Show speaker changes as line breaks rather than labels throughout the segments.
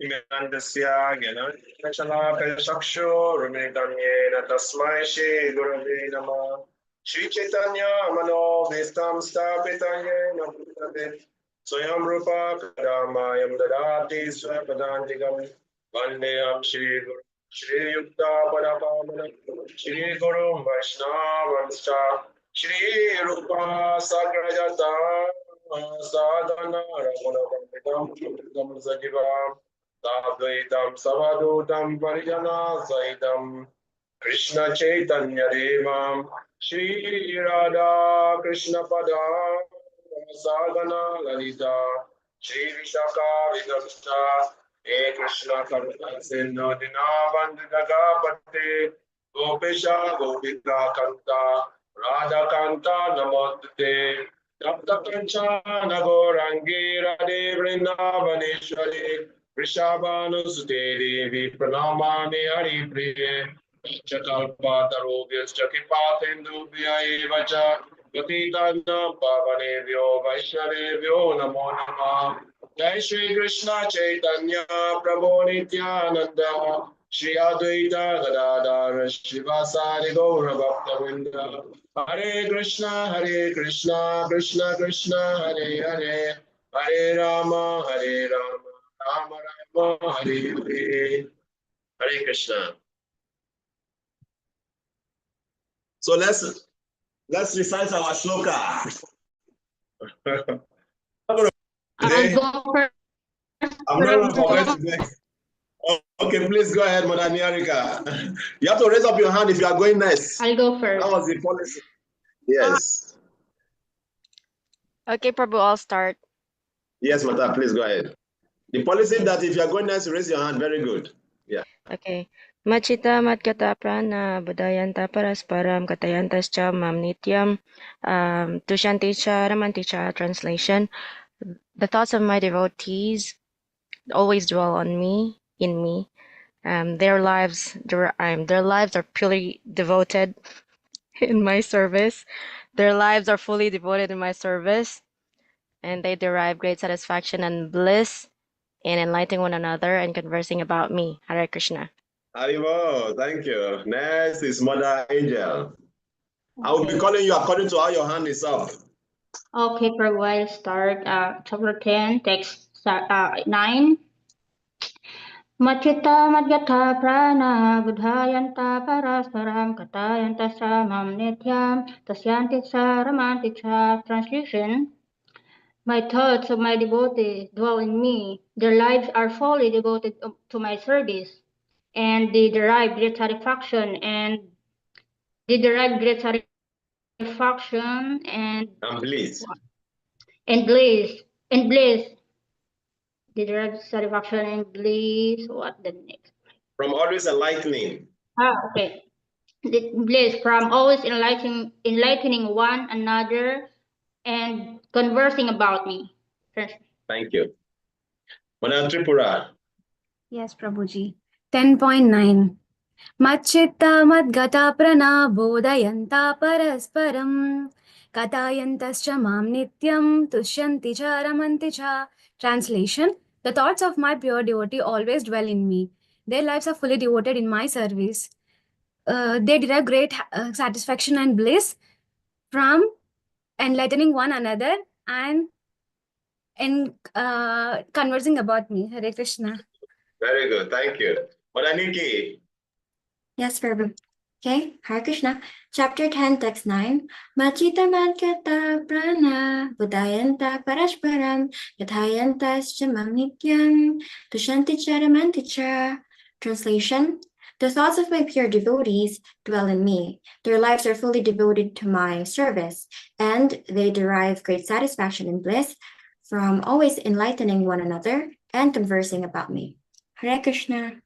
Imandasya Gyanachakshurumidanyena Tasmai Shri Gurave Namah Shri Chaitanya Mano Vistam Stapitanyena Bhutade Swayam Rupa Kadamayam Dadati Swapadantikam Vandeyam Shri Guru Shri Yukta Padapamana Shri Guru Vaishnavanscha Shri Rupa Sagrajata Sadhana Raghunatam Sajivam Sadvaitam Savadutam Parijana Saitam Krishna Chaitanya Devam Shri Radha Krishna Pada Sadhana Lalita Shri Vishaka Vidamsta He Krishna Karuna Sindhu Dinabandita Pate Gopisha Gopika Kanta Radha Kanta Namaste Tapta Kanchana Gorangi Radhe Vrindavaneshwari Vrishabhanusute Devi Pranamani Hari Priye Chakalpatarubhyascha Kipatindubhya Evacha Gatitanam Pavanebhyo Vaishnavebhyo Namo Namah Jai Shri Krishna Chaitanya Prabhu Nityananda Shri Advaita Gadadhara Shivasari Gaura Bhakta Hare Krishna, Krishna Krishna, Hare Hare, Hare Rama, Rama Rama, Hare Hare. Hare Krishna. So let's recite our shloka. I'm not going to forget today. Okay, please go ahead, Mother Niharika. You have to raise up your hand if you are going next.
I'll go first.
That was the policy. Yes.
Okay, Prabhu, I'll start.
Yes, Mata, please go ahead. The policy that if you are going next, raise your hand. Very good. Yeah.
Okay. Machita matkata prana budayanta parasparam katayantascha mamnityam tushanticha ramanticha. Translation. The thoughts of my devotees always dwell on me, in me. Their lives are purely devoted in my service. Their lives are fully devoted in my service, and they derive great satisfaction and bliss in enlightening one another and conversing about me. Hare Krishna.
Haribo, thank you. Next is Mother Angel. I will be calling you according to how your hand is up.
Okay, Prabhu, I'll start chapter 10, text 9. Machita madhyatha prana budhayanta parasparam katayanta samam nityam tasyanti saramanti cha. Translation. My thoughts of my devotees dwell in me. Their lives are fully devoted to my service, and they derive great satisfaction and
bliss.
And bliss. They derive satisfaction and bliss. What the next?
From always enlightening.
Okay. The bliss from always enlightening one another and conversing about me.
Thank you. Mother Tripura.
Yes, Prabhuji. 10.9. Machchitta madgata prana bodhayanta parasparam katayantascha mam nityam tushyanti cha ramanti cha. Translation. The thoughts of my pure devotee always dwell in me. Their lives are fully devoted in my service. They derive great satisfaction and bliss from enlightening one another and in conversing about me. Hare Krishna.
Very good. Thank you. Mother Nikki.
Yes, Prabhu. Okay, Hare Krishna. Chapter 10, text 9. Machita madhyata prana budayanta parasparam yathayantascha mamnityam tushanti cha ramanti cha. Translation. The thoughts of my pure devotees dwell in me. Their lives are fully devoted to my service, and they derive great satisfaction and bliss from always enlightening one another and conversing about me. Hare Krishna.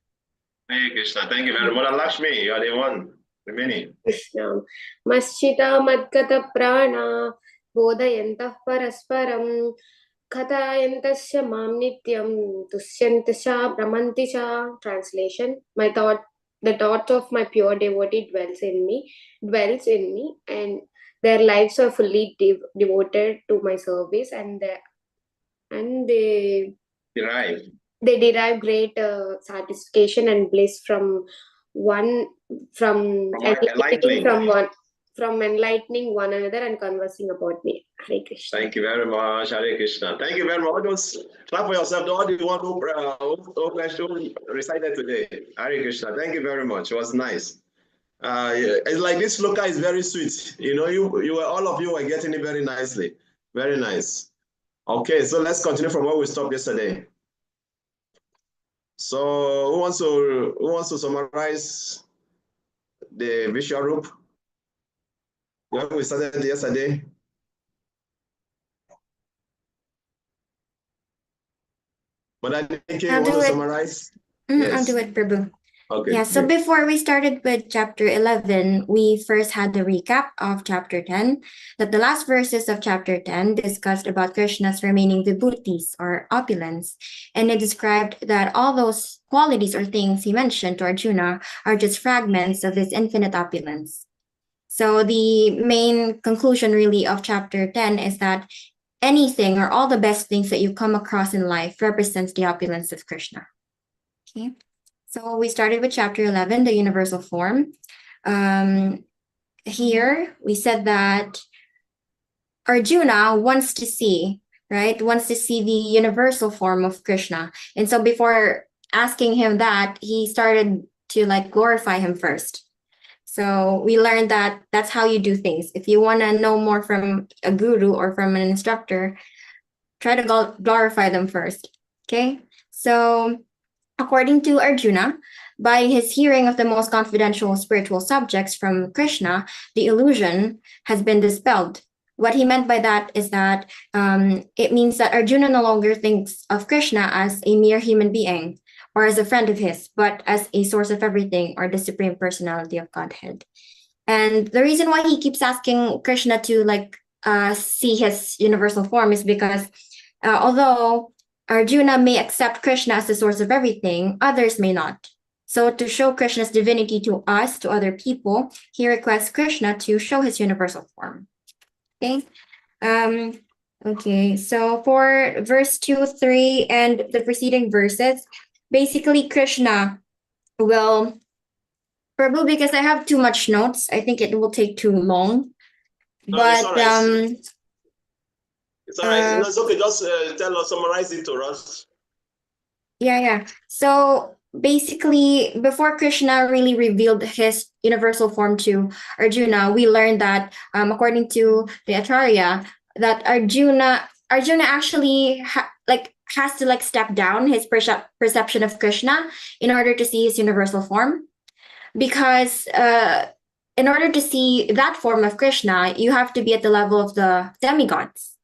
Hare Krishna. Thank you very much. Lakshmi, you are the one remaining.
Krishna. Maschita madgata prana bodhayantah parasparam katayantasya mam nityam tushyantasya brahmantisha. Translation. The thought of my pure devotee dwells in me, and their lives are fully devoted to my service, and they
derive
they derive great satisfaction and bliss from enlightening one another and conversing about me. Hare Krishna.
Thank you very much. Hare Krishna. Thank you very much. Just clap for yourself. The only one who recited today. Hare Krishna. Thank you very much. It was nice. It's like this sloka is very sweet. You know, you were, all of you were getting it very nicely. Very nice. Okay, so let's continue from where we stopped yesterday. So who wants to summarize the visual group? When we started yesterday. But I think you want to summarize?
Yes. I'll do it, Prabhu.
Okay.
Yeah, so before we started with chapter 11, we first had the recap of chapter 10, that the last verses of chapter 10 discussed about Krishna's remaining vibhutis or opulence, and it described that all those qualities or things he mentioned to Arjuna are just fragments of his infinite opulence. So the main conclusion really of chapter 10 is that anything or all the best things that you come across in life represents the opulence of Krishna. Okay. So we started with chapter 11, the universal form. Here we said that Arjuna wants to see the universal form of Krishna. And so before asking him that, he started to glorify him first. So we learned that that's how you do things. If you want to know more from a guru or from an instructor, try to glorify them first. Okay. So according to Arjuna, by his hearing of the most confidential spiritual subjects from Krishna, the illusion has been dispelled. What he meant by that is that it means that Arjuna no longer thinks of Krishna as a mere human being or as a friend of his, but as a source of everything or the supreme personality of Godhead. And the reason why he keeps asking Krishna to see his universal form is because although Arjuna may accept Krishna as the source of everything, others may not. So to show Krishna's divinity to us, to other people, he requests Krishna to show his universal form. Okay. Okay. So for verse 2, 3, and the preceding verses, basically Krishna will, probably because I have too much notes, I think it will take too long.
No,
but
it's all right. It's okay. Just summarize it to us.
Yeah. So basically, before Krishna really revealed his universal form to Arjuna, we learned that according to the Acharya, that Arjuna actually has to step down his perception of Krishna in order to see his universal form, because in order to see that form of Krishna, you have to be at the level of the demigods.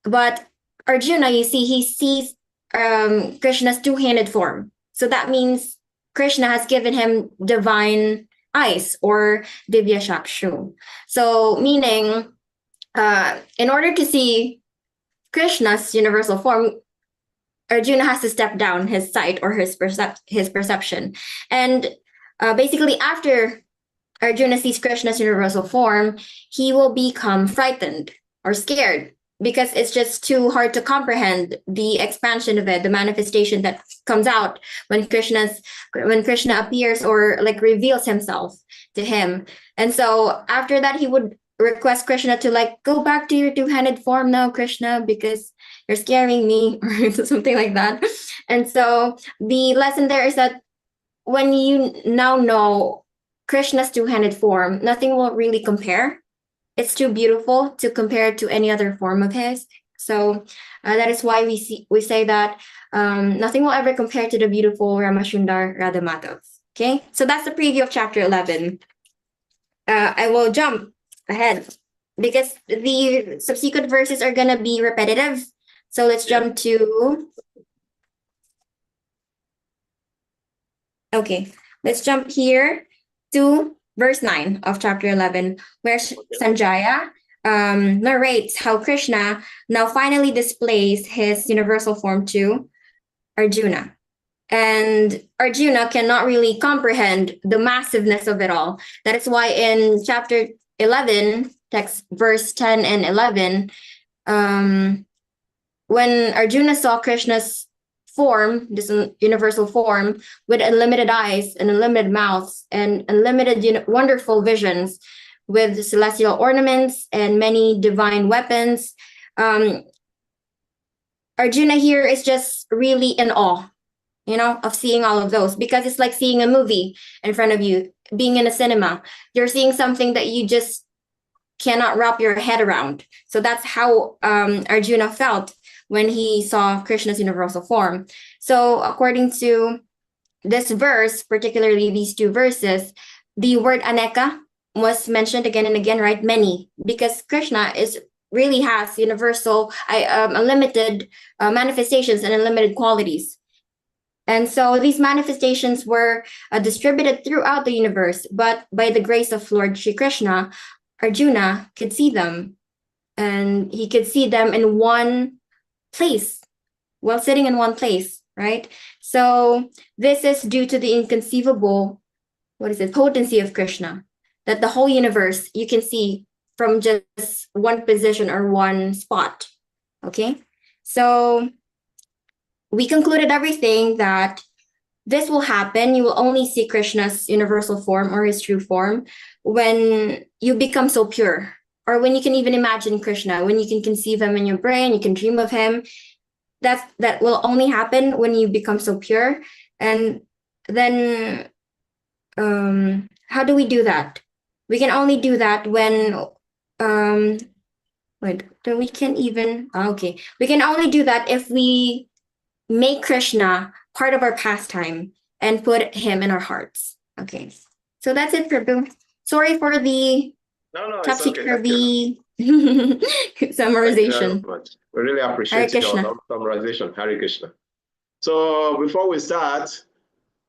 But Arjuna, you see, he sees Krishna's two-handed form. So that means Krishna has given him divine eyes or divya shakshu. So meaning, in order to see Krishna's universal form, Arjuna has to step down his sight or his perception. And basically, after Arjuna sees Krishna's universal form, he will become frightened or scared, because it's just too hard to comprehend the expansion of it, the manifestation that comes out when Krishna appears or reveals himself to him. And so after that, he would request Krishna to go back to your two-handed form now, Krishna, because you're scaring me, or something like that. And so the lesson there is that when you now know Krishna's two-handed form, nothing will really compare. It's too beautiful to compare to any other form of his. So that is why we say that nothing will ever compare to the beautiful Ramashundar Radha Madhav. Okay, so that's the preview of chapter 11. I will jump ahead because the subsequent verses are going to be repetitive. So let's jump to... Okay, let's jump here to verse 9 of chapter 11, where Sanjaya narrates how Krishna now finally displays his universal form to Arjuna. And Arjuna cannot really comprehend the massiveness of it all. That is why in chapter 11, text verse 10 and 11, when Arjuna saw Krishna's form, this universal form, with unlimited eyes and unlimited mouths and unlimited wonderful visions, with celestial ornaments and many divine weapons. Arjuna here is just really in awe, of seeing all of those, because it's like seeing a movie in front of you, being in a cinema. You're seeing something that you just cannot wrap your head around. So that's how Arjuna felt when he saw Krishna's universal form. So according to this verse, particularly these two verses, the word aneka was mentioned again and again, right? Many, because Krishna really has universal, unlimited manifestations and unlimited qualities. And so these manifestations were distributed throughout the universe, but by the grace of Lord Shri Krishna, Arjuna could see them, and he could see them in one place, while sitting in one place, right? So this is due to the inconceivable, potency of Krishna, that the whole universe you can see from just one position or one spot, okay? So we concluded everything that this will happen. You will only see Krishna's universal form or his true form when you become so pure, or when you can even imagine Krishna, when you can conceive him in your brain, you can dream of him. That will only happen when you become so pure. And then how do we do that? We can only do that when we can only do that if we make Krishna part of our pastime and put him in our hearts. Okay, so that's it, Prabhu. Sorry for the topsy-turvy summarization.
We really appreciate your summarization. Hare Krishna. So before we start,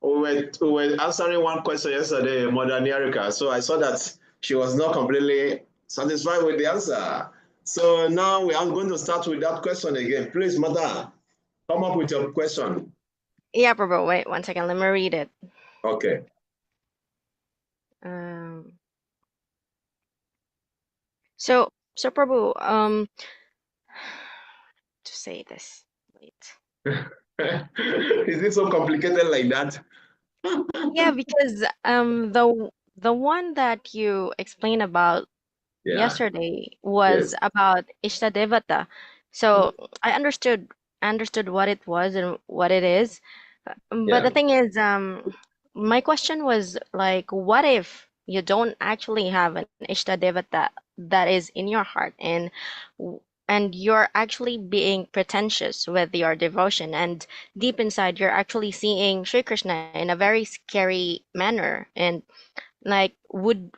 we were answering one question yesterday, Mother Nyarika. So I saw that she was not completely satisfied with the answer. So now we are going to start with that question again. Please, Mother, come up with your question.
Yeah, Prabhu, wait 1 second. Let me read it.
Okay.
So Prabhu, to say this, wait.
Is it so complicated like that?
Yeah, because the one that you explained about yesterday was about Ishtadevata. So I understood what it was and what it is. But the thing is, my question was like, what if you don't actually have an Ishtadevata that is in your heart, and you're actually being pretentious with your devotion, and deep inside you're actually seeing Sri Krishna in a very scary manner, and like would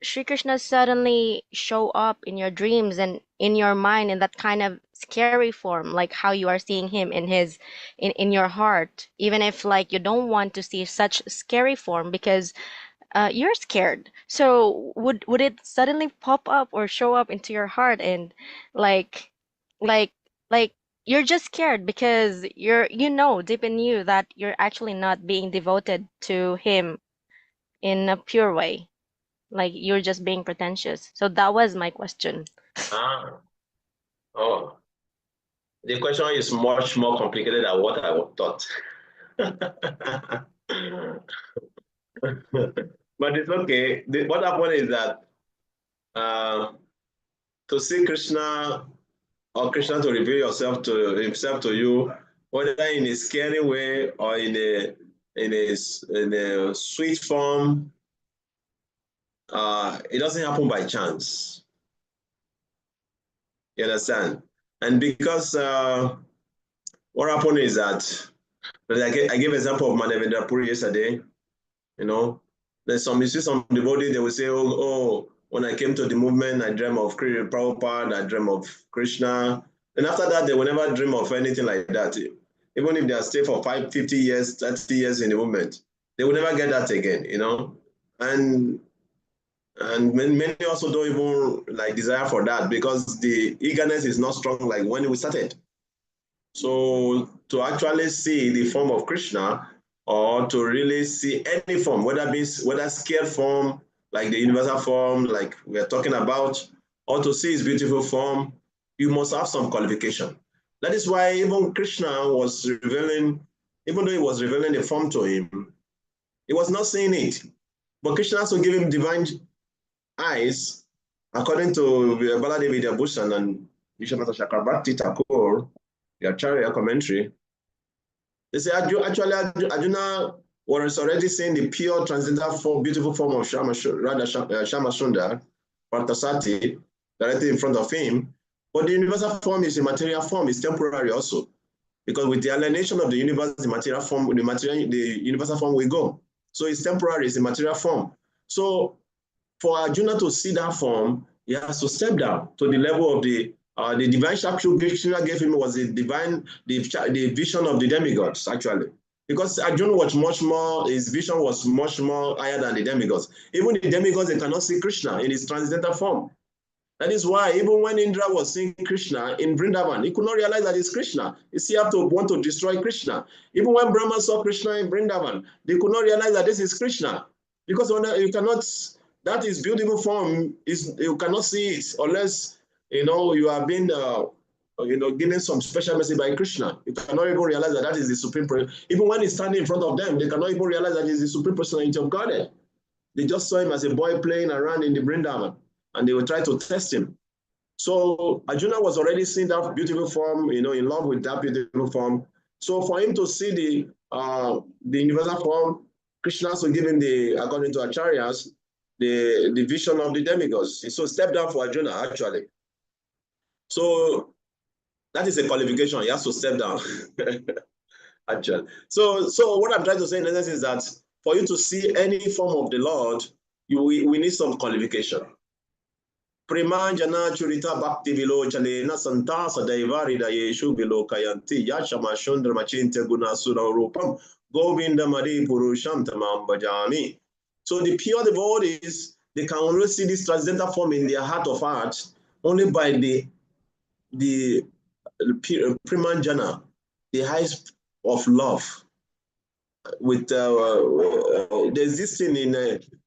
Sri Krishna suddenly show up in your dreams and in your mind in that kind of scary form, like how you are seeing him in his in your heart, even if like you don't want to see such scary form because you're scared. So would it suddenly pop up or show up into your heart, and like like you're just scared because deep in you that you're actually not being devoted to him in a pure way, like you're just being pretentious. So that was my question.
Oh, the question is much more complicated than what I thought. But it's okay. What happened is that to see Krishna, or Krishna to reveal himself to you, whether in a scary way or in a sweet form, it doesn't happen by chance. You understand? And because what happened is that, I gave example of Manavendra yesterday. There's you see some devotees, they will say, oh, when I came to the movement, I dreamt of Prabhupada, I dreamt of Krishna. And after that, they will never dream of anything like that. Even if they are stay for 50 years, 30 years in the movement, they will never get that again, And many also don't even desire for that, because the eagerness is not strong like when we started. So to actually see the form of Krishna, or to really see any form, whether scared form, like the universal form, like we're talking about, or to see his beautiful form, you must have some qualification. That is why even Krishna was revealing, even though he was revealing the form to him, he was not seeing it. But Krishna also gave him divine eyes, according to Baladevi Bhushan and Vishwanath Chakrabarti Thakur, the Acharya commentary. They say actually Arjuna was already seeing the pure transcendental form, beautiful form of Shama Sundar, Parthasati, directly in front of him. But the universal form is a material form, it's temporary also. Because with the alienation of the universe, the material form, the universal form will go. So it's temporary, it's a material form. So for Arjuna to see that form, he has to step down to the level of the divine Shakti Krishna gave him was the vision of the demigods, actually. Because Arjuna was much more, his vision was much more higher than the demigods. Even the demigods, they cannot see Krishna in his transcendental form. That is why even when Indra was seeing Krishna in Vrindavan, he could not realize that it's Krishna. He still have to want to destroy Krishna. Even when Brahma saw Krishna in Vrindavan, they could not realize that this is Krishna. Because you cannot, that is beautiful form, you cannot see it unless, you have been, given some special message by Krishna. You cannot even realize that that is the supreme person. Even when he's standing in front of them, they cannot even realize that he's the supreme personality of Godhead. They just saw him as a boy playing around in the Vrindavan, and they will try to test him. So Arjuna was already seeing that beautiful form, in love with that beautiful form. So for him to see the universal form, Krishna also given according to Acharyas, the vision of the demigods. So step down for Arjuna, actually. So that is a qualification. He has to step down. Actually. So what I'm trying to say in essence is that for you to see any form of the Lord, we need some qualification. Primanjana churita bhakti vilochane na santa sadaivari da yeshu vilokayanti yashama shundra machinte guna sura rupam govinda mari purusham tamam bhajami. So the pure devotees, they can only see this transcendental form in their heart of hearts only by the Primanjana, the highest of love. With there's this thing in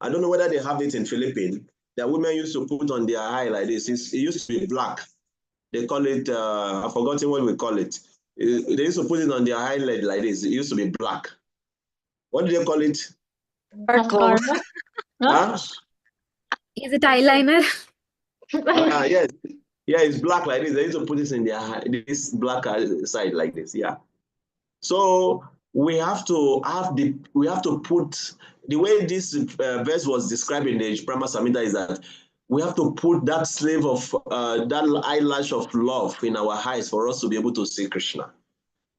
I don't know whether they have it in Philippines that women used to put on their eye like this. It used to be black. They call it I've forgotten what we call it. They used to put it on their eyelid like this. It used to be black. What do they call it?
Sparkle.
Huh?
Is it eyeliner?
Yes. Yeah, it's black like this. They used to put this in their eye, this black side like this. Yeah. So we have to put the way this verse was described in the Brahma Samhita is that we have to put that slave of that eyelash of love in our eyes for us to be able to see Krishna.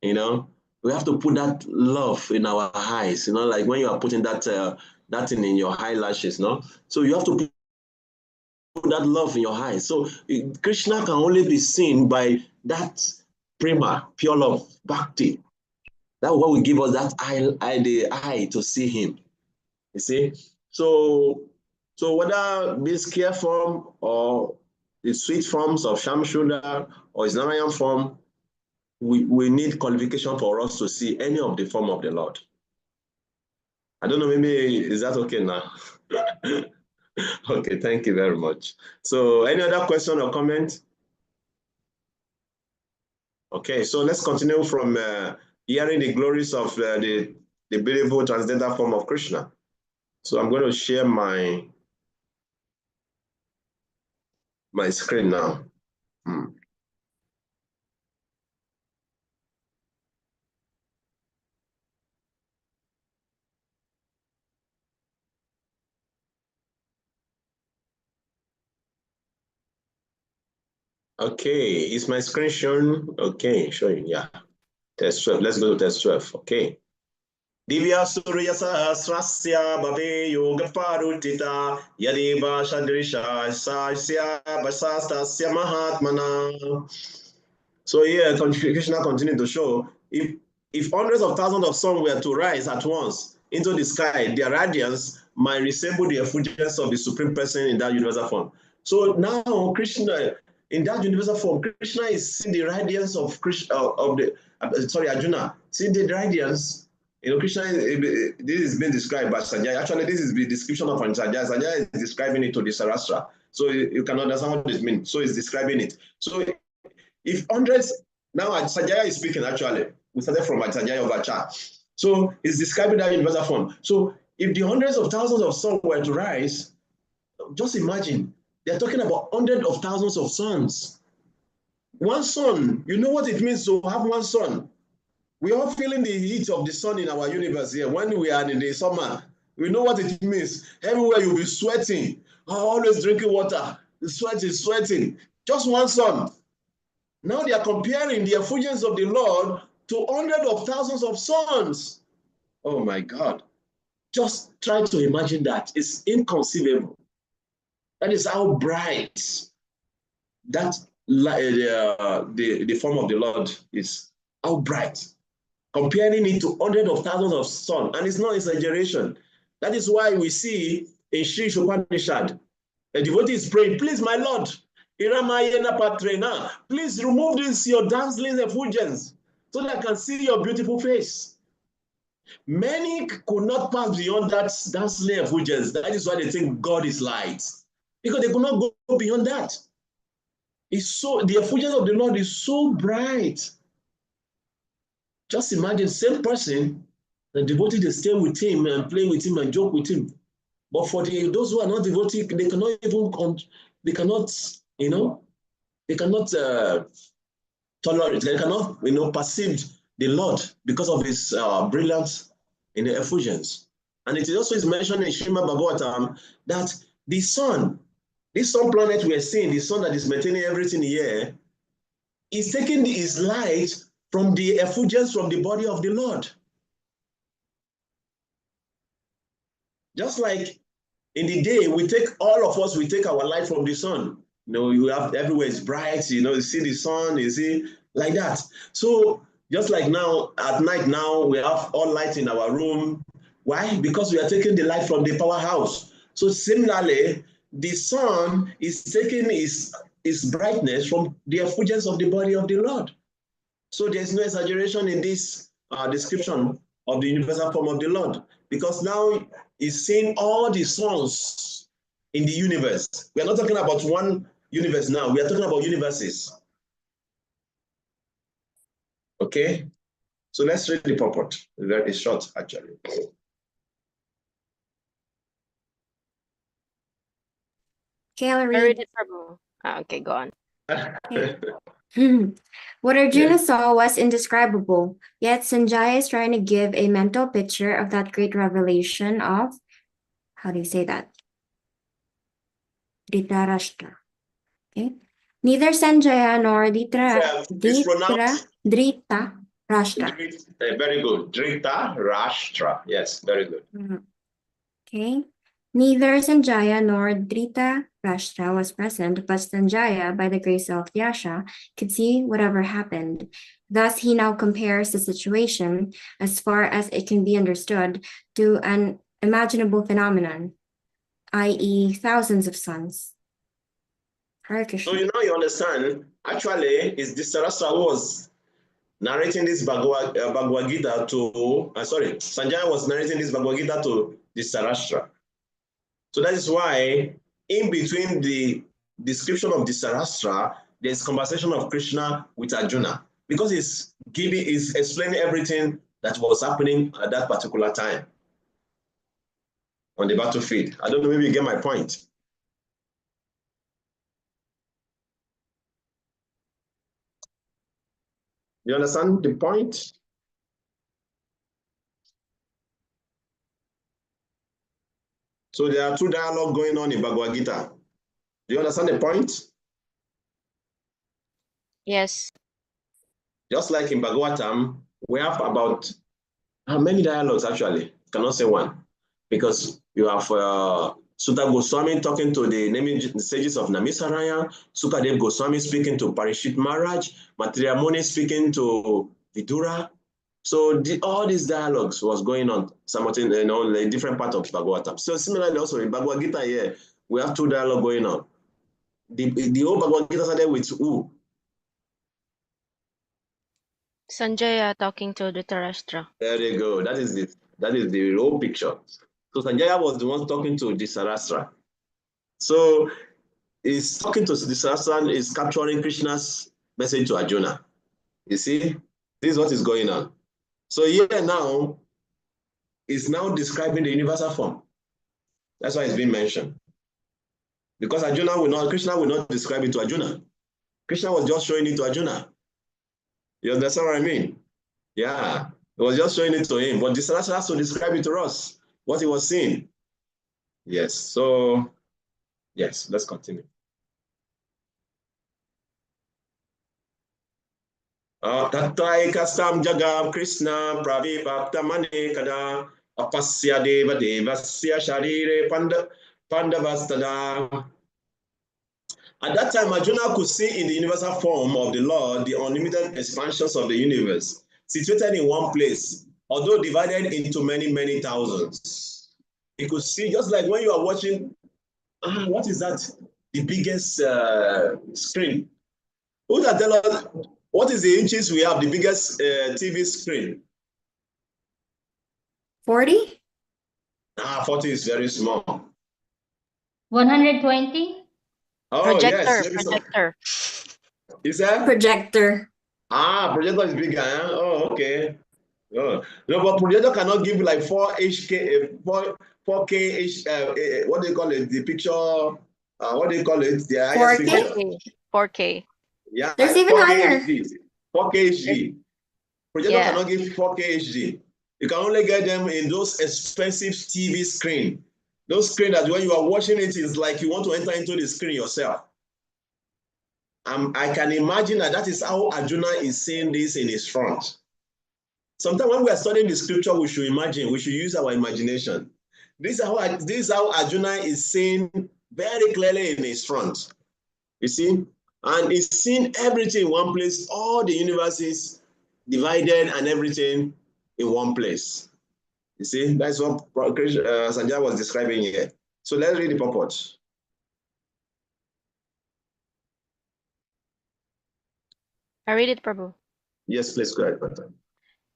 We have to put that love in our eyes. Like when you are putting that thing in your eyelashes. So you have to put that love in your eyes. So Krishna can only be seen by that prema, pure love, bhakti. That's what will give us that the eye to see him. You see? So whether this care form or the sweet forms of Shamshuddha or his Narayan form, we need qualification for us to see any of the form of the Lord. I don't know, maybe is that okay now? Okay, thank you very much. So any other question or comment? Okay, so let's continue from hearing the glories of the beautiful transcendental form of Krishna. So I'm going to share my screen now. Okay, is my screen showing? Okay, showing, yeah. Test 12, let's go to test 12, okay. Divya Surya Sahasrasya Bhave Yoga Parutita Yadeva Shadrisha Sasya Basastasya Mahatmana. So here, Krishna continued to show, if hundreds of thousands of suns were to rise at once into the sky, their radiance might resemble the effulgence of the Supreme Person in that universal form. So now Krishna, in that universal form, Krishna is seeing the radiance of Arjuna, seeing the radiance. Krishna, this is being described by Sanjay. Actually, this is the description of Sanjay. Sanjay is describing it to the Sarastra. So you can understand what this means. So it's describing it. So if hundreds Now Sanjaya is speaking actually. We started from Sanjaya of Acha. So it's describing that universal form. So if the hundreds of thousands of suns were to rise, just imagine, they're talking about hundreds of thousands of suns. One sun, you know what it means to have one sun. We are feeling the heat of the sun in our universe here. When we are in the summer, we know what it means. Everywhere you'll be sweating, always drinking water, sweating. Just one sun. Now they are comparing the effulgence of the Lord to hundreds of thousands of suns. Oh my God. Just try to imagine that. It's inconceivable. That is how bright that the form of the Lord is. How bright. Comparing it to hundreds of thousands of suns. And it's not exaggeration. That is why we see in Sri Upanishad, a devotee is praying, please, my Lord, please remove this your dazzling effulgence so that I can see your beautiful face. Many could not pass beyond that dazzling effulgence. That is why they think God is light, because they could not go beyond that. It's so, the effulgence of the Lord is so bright. Just imagine, same person, the devotee, they stay with him and play with him and joke with him. But for those who are not devoted, they cannot even, they cannot tolerate, they cannot, perceive the Lord because of his brilliance in the effulgence. And it also is mentioned in Srimad Bhagavatam that the sun, this sun planet we are seeing, the sun that is maintaining everything here, is taking his light from the effulgence from the body of the Lord. Just like in the day, all of us take our light from the sun. You have everywhere is bright, you see the sun, you see, like that. So just like now, at night now, we have all light in our room. Why? Because we are taking the light from the powerhouse. So similarly, the sun is taking its brightness from the effulgence of the body of the Lord. So there's no exaggeration in this description of the universal form of the Lord, because now he's seeing all the suns in the universe. We are not talking about one universe now, we are talking about universes. Okay, so let's read the purport. Very short, actually.
Okay, I'll
I
read.
read it, Prabhu. Okay, go on.
Okay. What Arjuna saw was indescribable, yet Sanjaya is trying to give a mental picture of that great revelation of, how do you say that? Dhritarashtra. Okay. Neither Sanjaya nor Dhritarashtra.
Very good. Dhritarashtra. Yes, very good.
Okay. Neither Sanjaya nor Dhritarashtra was present, but Sanjaya, by the grace of Vyasa, could see whatever happened. Thus, he now compares the situation, as far as it can be understood, to an imaginable phenomenon, i.e., thousands of suns. Hare Krishna.
So you understand, actually, it's Dhritarashtra who was narrating this Bhagavad Gita to, Sanjaya was narrating this Bhagavad Gita to Dhritarashtra. So that is why, in between the description of Dhritarashtra, there's conversation of Krishna with Arjuna, because he's explaining everything that was happening at that particular time on the battlefield. I don't know, maybe you get my point. You understand the point? So there are two dialogues going on in Bhagavad Gita. Do you understand the point?
Yes.
Just like in Bhagavatam, we have about how many dialogues actually? Cannot say one, because you have Sutta Goswami talking to the naming sages of Namisaraya, Sukadev Goswami speaking to Parishit Maharaj, Maitreya Muni speaking to Vidura. So all these dialogues was going on simultaneously, in different parts of Bhagavatam. So similarly also in Bhagavad Gita here, we have two dialogues going on. The whole Bhagavad Gita started with who?
Sanjaya talking to Dhritarashtra.
There you go. That is the whole picture. So Sanjaya was the one talking to Dhritarashtra. So he's talking to Dhritarashtra, is capturing Krishna's message to Arjuna. You see, this is what is going on. So here now is now describing the universal form. That's why it's been mentioned. Because Krishna will not describe it to Arjuna. Krishna was just showing it to Arjuna. You understand what I mean? Yeah, he was just showing it to him. But Dhritarashtra has to describe it to us, what he was seeing. Yes, so, yes, let's continue. Tattaikastam jagam Krishna pravibhaktamane kada apasya deva devasya sharire pandavastada. At that time, Arjuna could see in the universal form of the Lord the unlimited expansions of the universe, situated in one place, although divided into many, many thousands. He could see, just like when you are watching, what is that? The biggest screen. Who can tell us what is the inches we have, the biggest TV screen?
40?
40 is very small.
120?
Oh,
Projector,
yes.
projector.
Is that?
Projector.
Projector is bigger. Huh? Oh, okay. Oh. No, but projector cannot give like 4K, what do you call it? The picture, what do you call it? The highest
4K?
picture.
4K.
Yeah,
There's even
4K
higher.
HD. 4K HD. Projector
Yeah.
cannot give 4K HD. You can only get them in those expensive TV screen. Those screen that when you are watching it, it's like you want to enter into the screen yourself. I can imagine that is how Arjuna is seeing this in his front. Sometimes when we are studying the scripture, we should imagine, we should use our imagination. This is how Arjuna is seeing very clearly in his front. You see? And he's seeing everything in one place, all the universes divided and everything in one place. You see? That's what Sanjay was describing here. So let's read the purport.
I read it, Prabhu.
Yes, please go ahead, Pata.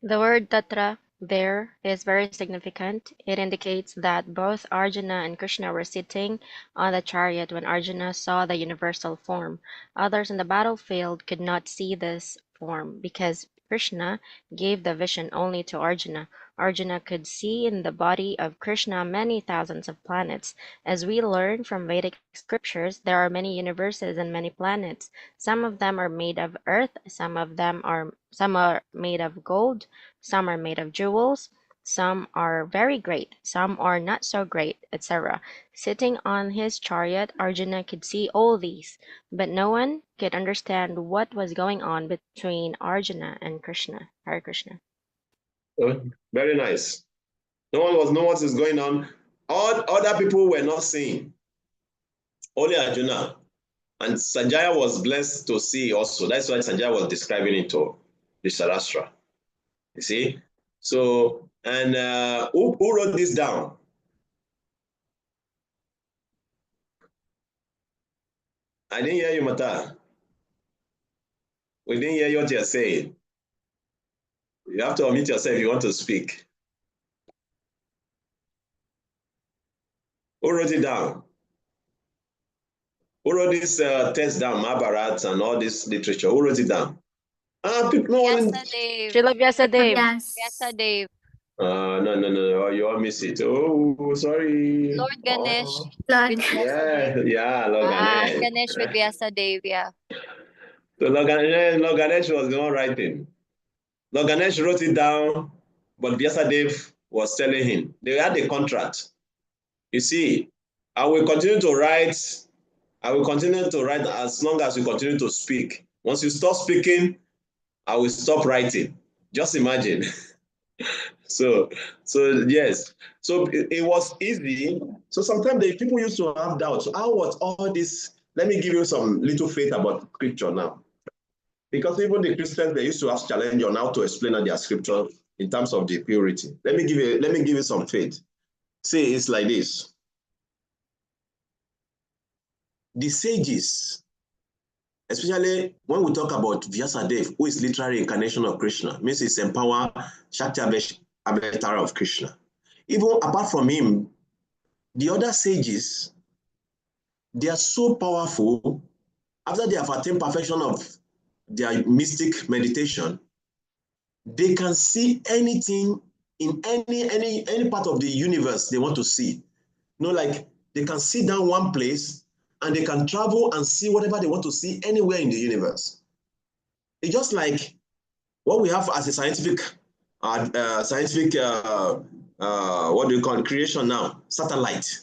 The word tatra there is very significant. It indicates that both Arjuna and Krishna were sitting on the chariot when Arjuna saw the universal form. Others in the battlefield could not see this form because Krishna gave the vision only to Arjuna. Arjuna could see in the body of Krishna many thousands of planets. As we learn from Vedic scriptures, there are many universes and many planets. Some of them are made of earth, some are made of gold, some are made of jewels, some are very great, some are not so great, etc. Sitting on his chariot, Arjuna could see all these, but no one could understand what was going on between Arjuna and Krishna. Hare Krishna.
Oh, very nice. No one was know what is going on. All other people were not seeing. Only Arjuna. And Sanjaya was blessed to see also. That's why Sanjaya was describing it to Dhritarashtra. You see? So, and who wrote this down? I didn't hear you, Mata. We didn't hear what you're saying. You have to unmute yourself if you want to speak. Who wrote it down? Who wrote this text down, Mahabharata and all this literature? Who wrote it down? People, no one.
Vyasadeva.
Srila Vyasadeva.
Yes.
Vyasadeva.
No. You all miss it. Oh, sorry.
Lord Ganesh.
Oh.
Lord.
With Vyasadeva.
Yeah, Lord Ganesh.
Ganesh with Vyasadeva. Yeah.
So Lord Ganesh was the one writing. Lord Ganesh wrote it down, but Vyasadeva was telling him. They had a contract. You see, I will continue to write. I will continue to write as long as you continue to speak. Once you stop speaking, I will stop writing. Just imagine. So yes. So it was easy. So sometimes the people used to have doubts. How was all this? Let me give you some little faith about scripture now. Because even the Christians, they used to ask challenge on how to explain their scripture in terms of the purity. Let me give you some faith. See, it's like this. The sages, especially when we talk about Vyasadeva, who is literally incarnation of Krishna, means it's empower Shakti avatar of Krishna. Even apart from him, the other sages, they are so powerful. After they have attained perfection of their mystic meditation, they can see anything in any part of the universe they want to see. You know, like they can sit down one place and they can travel and see whatever they want to see anywhere in the universe. It's just like what we have as a scientific what do you call it, creation now, satellite.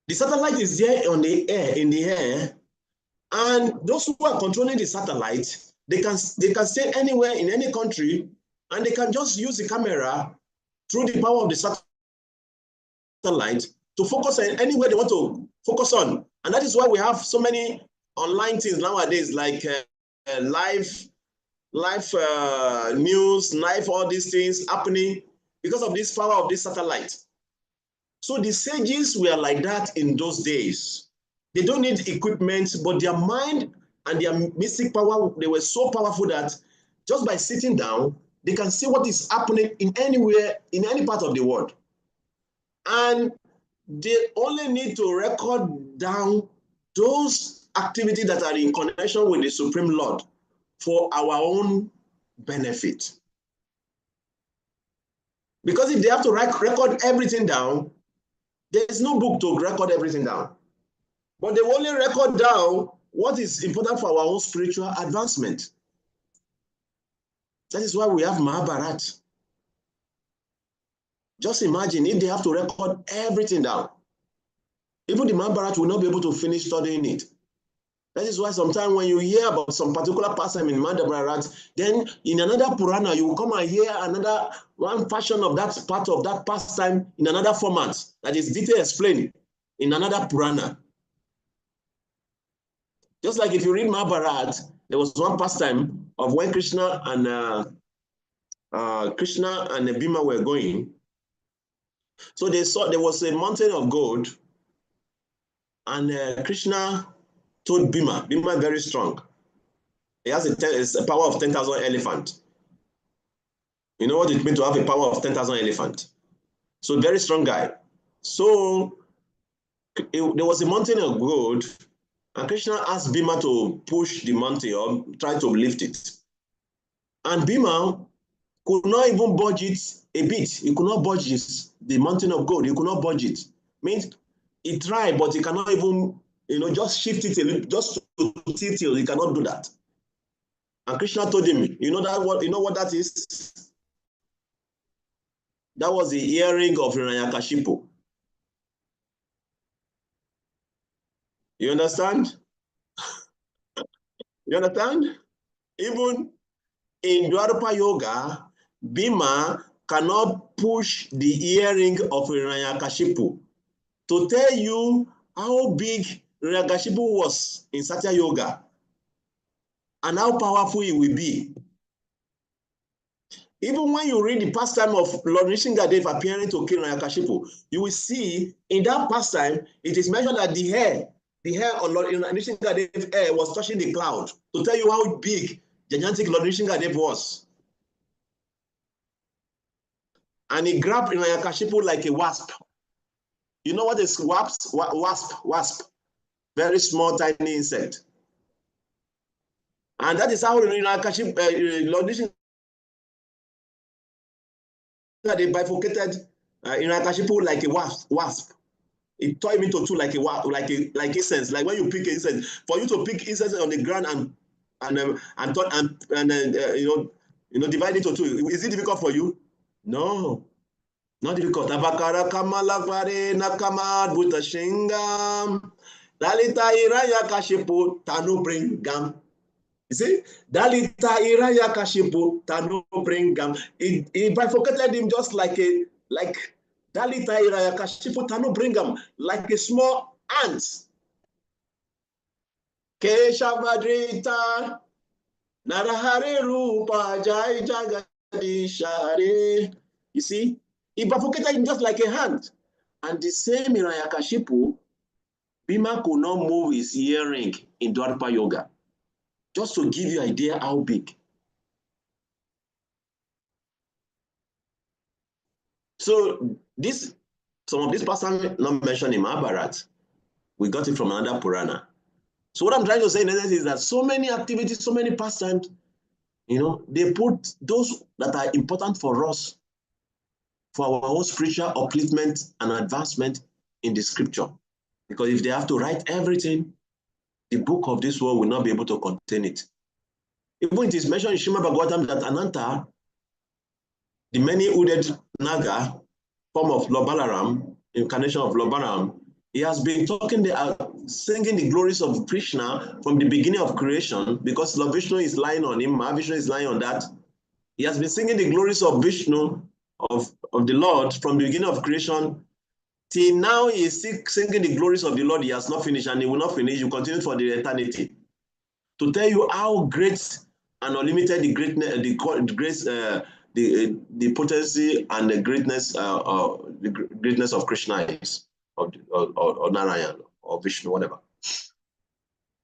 The satellite is there on the air, in the air, and those who are controlling the satellite, they can stay anywhere in any country, and they can just use the camera through the power of the satellite to focus on anywhere they want to focus on. And that is why we have so many online things nowadays, like live news, live all these things happening because of this power of this satellite. So the sages were like that in those days. They don't need equipment, but their mind and their mystic power, they were so powerful that just by sitting down, they can see what is happening in anywhere, in any part of the world. And they only need to record down those activities that are in connection with the Supreme Lord for our own benefit. Because if they have to record everything down, there is no book to record everything down. But they only record down what is important for our own spiritual advancement. That is why we have Mahabharata. Just imagine if they have to record everything down. Even the Mahabharata will not be able to finish studying it. That is why sometimes when you hear about some particular pastime in Mahabharata, then in another Purana, you will come and hear another one version of that part of that pastime in another format that is detailed explained in another Purana. Just like if you read Mahabharata, there was one pastime of when Krishna and Bhima were going. So they saw there was a mountain of gold, and Krishna told Bhima is very strong. He has a power of 10,000 elephants. You know what it means to have a power of 10,000 elephants? So very strong guy. So there was a mountain of gold, and Krishna asked Bhima to push the mountain or try to lift it. And Bhima could not even budge it a bit. He could not budge the mountain of gold. He could not budge it. Means he tried, but he cannot even, just shift it a little, just to tilt it. He cannot do that. And Krishna told him, you know what that is? That was the earring of Hiranyakashipu. You understand? You understand? Even in Dwarapa Yoga, Bhima cannot push the earring of Hiranyakashipu. To tell you how big Hiranyakashipu was in Satya Yoga and how powerful he will be. Even when you read the pastime of Lord Nishingadev appearing to kill Hiranyakashipu, you will see in that pastime, it is mentioned that the hair on Lord Nishingadev's hair was touching the cloud to tell you how big, gigantic Lord Nishingadev was. And he grabbed Hiranyakashipu like a wasp. You know what is wasp? Very small, tiny insect. And that is how Hiranyakashipu, Lord Nishingadev, they bifurcated Hiranyakashipu like a wasp. It tore him into two like incense. Like when you pick incense, for you to pick incense on the ground and divide it into two. Is it difficult for you? No, not difficult. Abakara kamalakare nakamad butashingam. Dalita Hiranyakashipu tanu bringam. You see, Dalita Hiranyakashipu tanu bringam. It bifurcated him just like Dalita Hiranyakashipu tanu bringam, like a small ant. Keshavadrita Narahare Rupa Jai Jagadishare. You see, he bifurcated him just like a hand. And the same Hiranyakashipu, Bhima could not move his earring in Dwarapa Yoga. Just to give you an idea how big. So some of this passage not mentioned in Mahabharata, we got it from another Purana. So what I'm trying to say in essence is that so many activities, so many pastimes, they put those that are important for us, for our own spiritual upliftment and advancement in the scripture. Because if they have to write everything, the book of this world will not be able to contain it. Even it is mentioned in Srimad Bhagavatam that Ananta, the many-hooded Naga, form of Lord Balaram, incarnation of Lord Balaram, he has been singing the glories of Krishna from the beginning of creation, because Lord Vishnu is lying on him, Mahavishnu is lying on that. He has been singing the glories of Vishnu, of the Lord, from the beginning of creation, till now he is singing the glories of the Lord. He has not finished, and he will not finish. You continue for the eternity. To tell you how great and unlimited the greatness, the potency and the greatness of Krishna is, or Narayan, or Vishnu, whatever.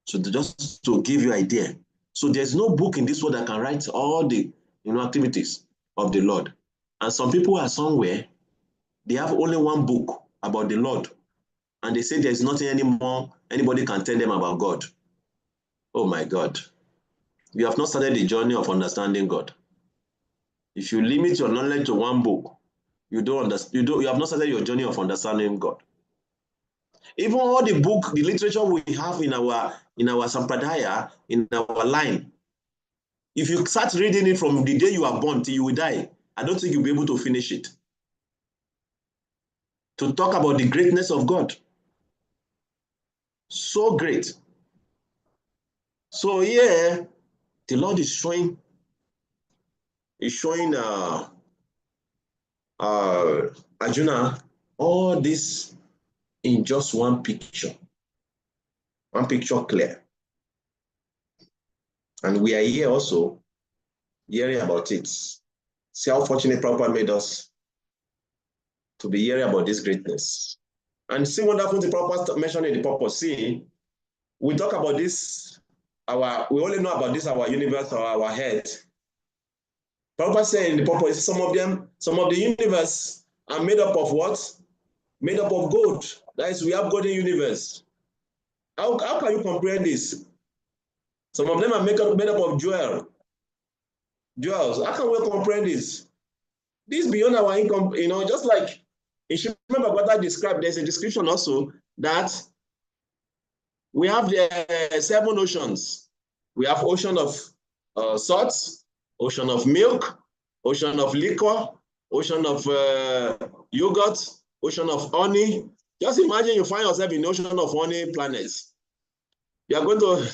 So just to give you an idea. So there's no book in this world that can write all the activities of the Lord. And some people are somewhere, they have only one book about the Lord, and they say there's nothing anymore anybody can tell them about God. Oh my God. You have not started the journey of understanding God. If you limit your knowledge to one book, you have not started your journey of understanding God. Even all the book, the literature we have in our sampradaya, in our line, if you start reading it from the day you are born till you will die, I don't think you'll be able to finish it. To talk about the greatness of God. So great. So here, the Lord is showing Arjuna all this in just one picture clear. And we are here also hearing about it. See how fortunate Prabhupada made us to be hearing about this greatness. And see what happened to Prabhupada mentioned in the purpose. See, we talk about this, we only know about this, our universe or our head. Prabhupada said in the purpose, some of the universe are made up of what? Made up of gold. That is, we have golden universe. How can you comprehend this? Some of them are made up of jewels. How can we comprehend this? This is beyond our income, just like in Srimad Bhagavad described, there's a description also that we have the 7 oceans. We have ocean of salt, ocean of milk, ocean of liquor, ocean of yogurt, ocean of honey. Just imagine you find yourself in the ocean of honey planets. You are going to,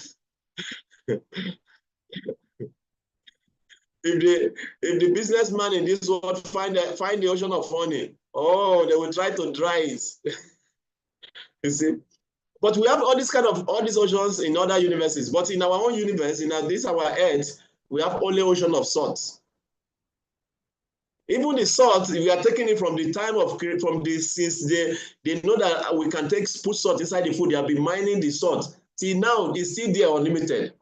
if the businessman in this world find the ocean of honey, oh, they will try to dry it. You see? But we have all these oceans in other universes. But in our own universe, our Earth, we have only ocean of salt. Even the salt, we are taking it from the time since they know that we can put salt inside the food. They have been mining the salt. Till now, it's still there, unlimited.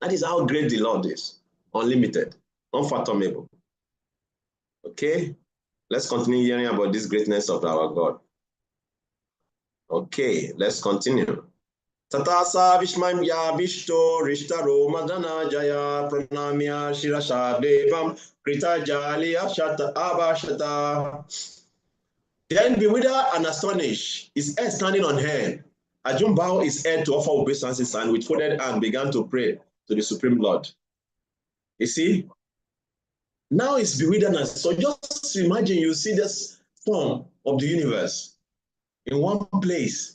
That is how great the Lord is. Unlimited, unfathomable. Okay, let's continue hearing about this greatness of our God. Okay, let's continue. Tatasa Vishmamya Vishto Rishtaro Madana Jaya Pranamya Shirasha Devam Krita Jali Ashata Abashata. Then bewildered and astonished, his head standing on hand, Arjuna bowed his head to offer obeisances and with folded hand began to pray to the Supreme Lord. You see, now it's bewilderness. So just imagine you see this form of the universe in one place.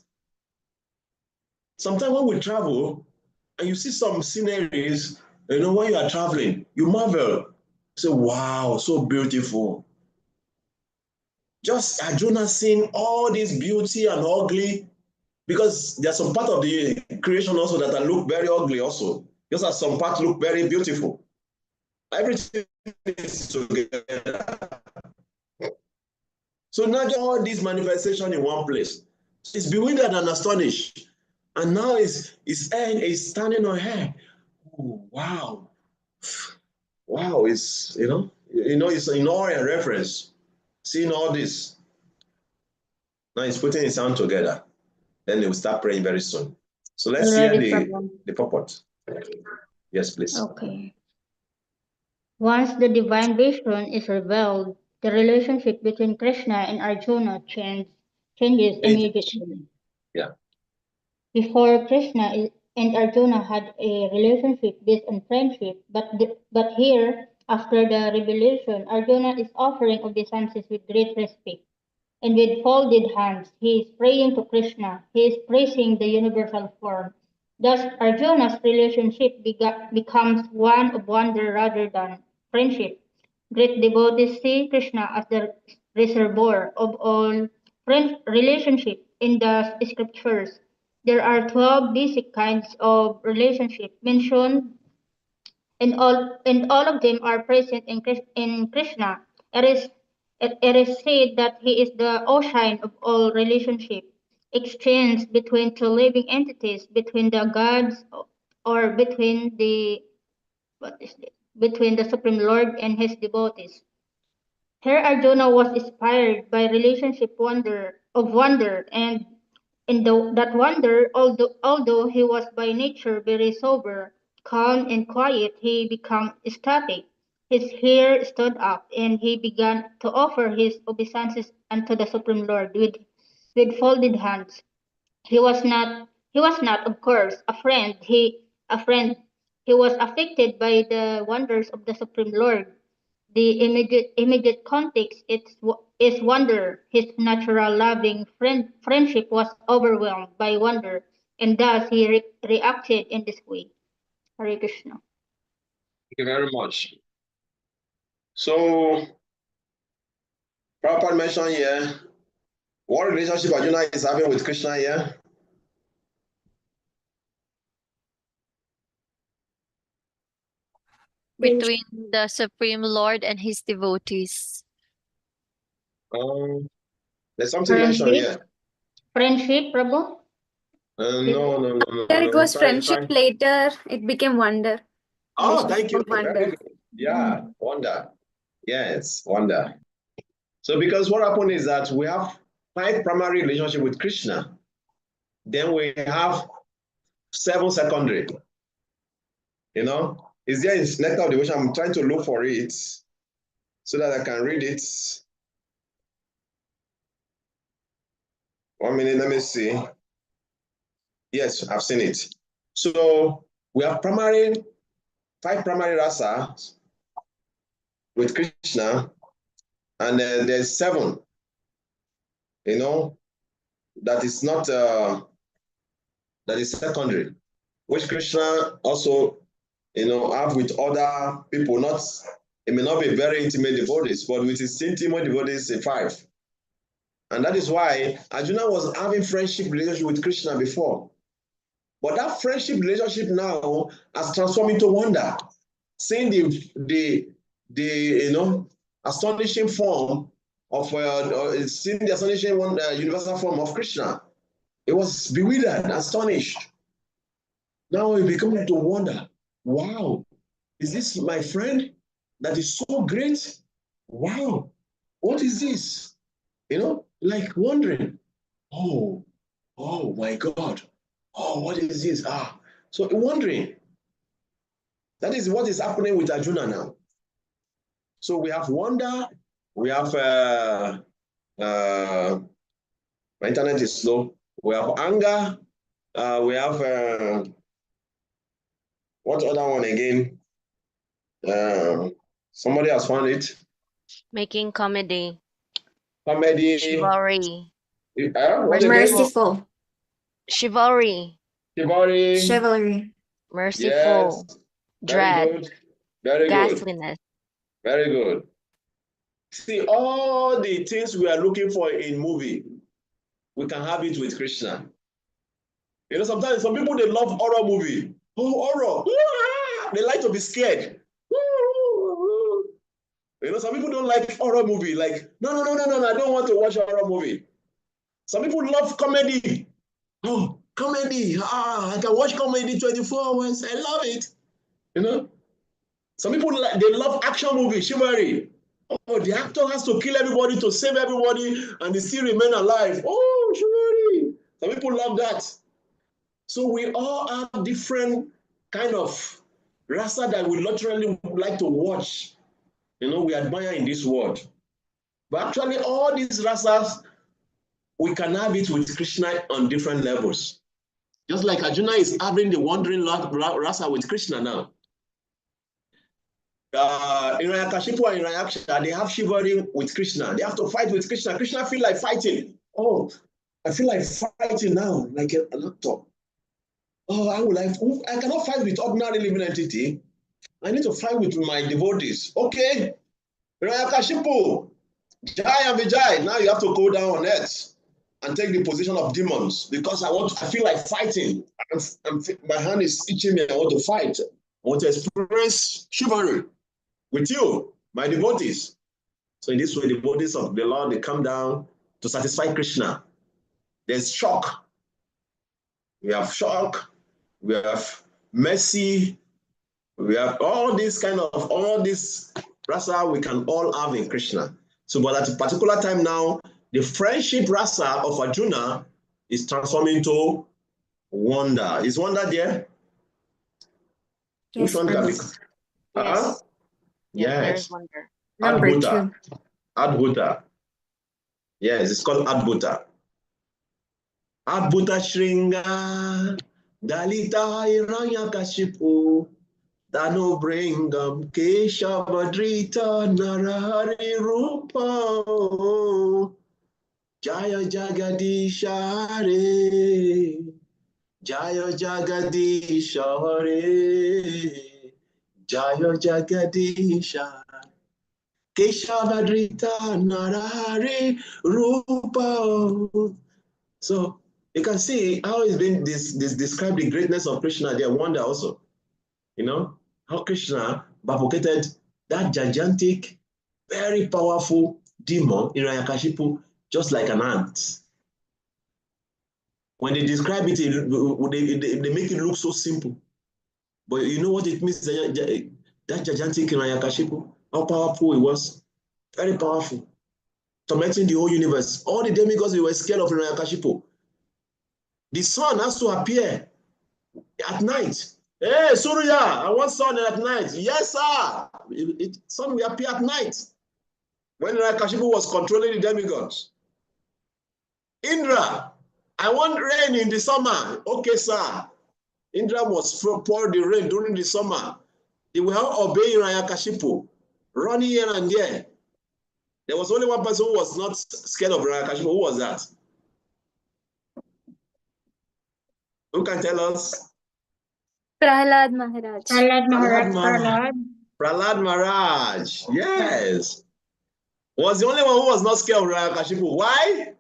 Sometimes when we travel and you see some sceneries, when you are traveling, you marvel. Say, wow, so beautiful. Just Arjuna seeing all this beauty and ugly, because there's some part of the creation also that look very ugly also. Just as some parts look very beautiful. Everything is together. So now all this manifestation in one place. It's bewildered and astonished. And now his head is standing on her. Oh, wow. Wow, it's, it's in awe and reference. Seeing all this. Now he's putting his hand together. Then he will start praying very soon. So let's hear
Already,
the purport. Yes, please.
Okay. Once the divine vision is revealed, the relationship between Krishna and Arjuna changes immediately.
Yeah.
Before, Krishna and Arjuna had a relationship based on friendship, but here, after the revelation, Arjuna is offering obeisances with great respect. And with folded hands, he is praying to Krishna. He is praising the universal form. Thus, Arjuna's relationship becomes one of wonder rather than friendship. Great devotees see Krishna as the reservoir of all relationship in the scriptures. There are 12 basic kinds of relationship mentioned, and all of them are present in Krishna. It is said that he is the ocean of all relationship, exchange between two living entities, between the gods, or between the between the Supreme Lord and his devotees. Here Arjuna was inspired by relationship wonder, and that wonder, although he was by nature very sober, calm and quiet, he became ecstatic. His hair stood up, and he began to offer his obeisances unto the Supreme Lord with folded hands. He was not, of course, a friend. He was affected by the wonders of the Supreme Lord. The immediate context is wonder. His natural loving friendship was overwhelmed by wonder, and thus he reacted in this way. Hare Krishna.
Thank you very much. So, Prabhupada mentioned here, what relationship Arjuna is having with Krishna here?
Between the Supreme Lord and his devotees.
There's something mentioned here.
Friendship, Prabhu?
No.
There it was friendship. Later, it became wonder.
Oh, thank you.
Wonder.
Very good. Yeah, wonder. Yes, wonder. So because what happened is that we have 5 primary relationships with Krishna. Then we have 7 secondary. You know, is there in Nectar of Devotion? I'm trying to look for it so that I can read it. 1 minute, let me see. Yes, I've seen it. So we have 5 primary rasas with Krishna, and there's 7, you know, that is not, that is secondary, which Krishna also, you know, have with other people. Not, it may not be very intimate devotees, but with his intimate devotees, 5. And that is why Arjuna was having friendship relationship with Krishna before. But that friendship relationship now has transformed into wonder. Seeing the you know, astonishing form of seeing the astonishing universal form of Krishna. It was bewildered, astonished. Now he began to wonder, wow, is this my friend that is so great? Wow, what is this? You know, like wondering, oh my God, oh, what is this? So wondering. That is what is happening with Arjuna now. So we have wonder, we have, my internet is slow. We have anger, we have, what other one again? Somebody has found it.
Making comedy.
Comedy.
Chivalry.
Merciful.
Chivalry.
Chivalry.
Merciful.
Yes.
Dread.
Very good. Very good.
Ghastliness.
Very good. See, all the things we are looking for in movie, we can have it with Krishna. You know, sometimes some people, they love horror movie. Oh, horror. They like to be scared. You know, some people don't like horror movie. Like, no, I don't want to watch a horror movie. Some people love comedy. Oh, comedy. I can watch comedy 24 hours. I love it. You know, some people, they love action movie, chivalry. Oh, the actor has to kill everybody to save everybody and they still remain alive. Oh, chivalry. Some people love that. So we all have different kind of rasa that we literally like to watch. We admire in this world. But actually, all these rasas, we can have it with Krishna on different levels. Just like Arjuna is having the wandering rasa with Krishna now. In Hiranyakashipu and Hiranyaksha, they have shivering with Krishna. They have to fight with Krishna. Krishna feel like fighting. Oh, I feel like fighting now, like an actor. Oh, I cannot fight with ordinary living entity. I need to fight with my devotees. Okay, Hiranyakashipu, Jai and Vijay. Now you have to go down on earth and take the position of demons because I feel like fighting. My hand is itching me. I want to fight. I want to experience chivalry with you, my devotees. So in this way, the devotees of the Lord, they come down to satisfy Krishna. There's shock. We have shock. We have mercy. We have all this rasa we can all have in Krishna. So, but at a particular time now, the friendship rasa of Arjuna is transforming into wonder. Is wonder there?
Yes,
Which one,
Yes.
Yes.
There is wonder.
Number
Adbhuta.
2.
Adbhuta. Yes, it's called Adbhuta. Adbhuta Shringa Dalita Hiranyakashipu Dano Bringam Keshavadrita Narahari Rupa Jaya Jagadisha Hare Jaya Jagadisha Hare Jaya Jagadisha Keshavadrita Narahari Rupa. So you can see how it's been this described the greatness of Krishna, their wonder also. How Krishna bifurcated that gigantic, very powerful demon in Hiranyakashipu just like an ant. When they describe it, they make it look so simple. But you know what it means, that gigantic Hiranyakashipu, how powerful it was? Very powerful. Tormenting the whole universe. All the demigods, they were scared of Hiranyakashipu. The sun has to appear at night. Hey, Surya, I want sun at night. Yes, sir. Sun will appear at night. When Hiranyakashipu was controlling the demigods. Indra, I want rain in the summer. Okay, sir. Indra must pour the rain during the summer. They will obey Hiranyakashipu, running here and there. There was only one person who was not scared of Hiranyakashipu. Who was that? Who can tell us?
Prahlad Maharaj.
Prahlad Maharaj. Yes. Was the only one who was not scared of Hiranyakashipu. Why?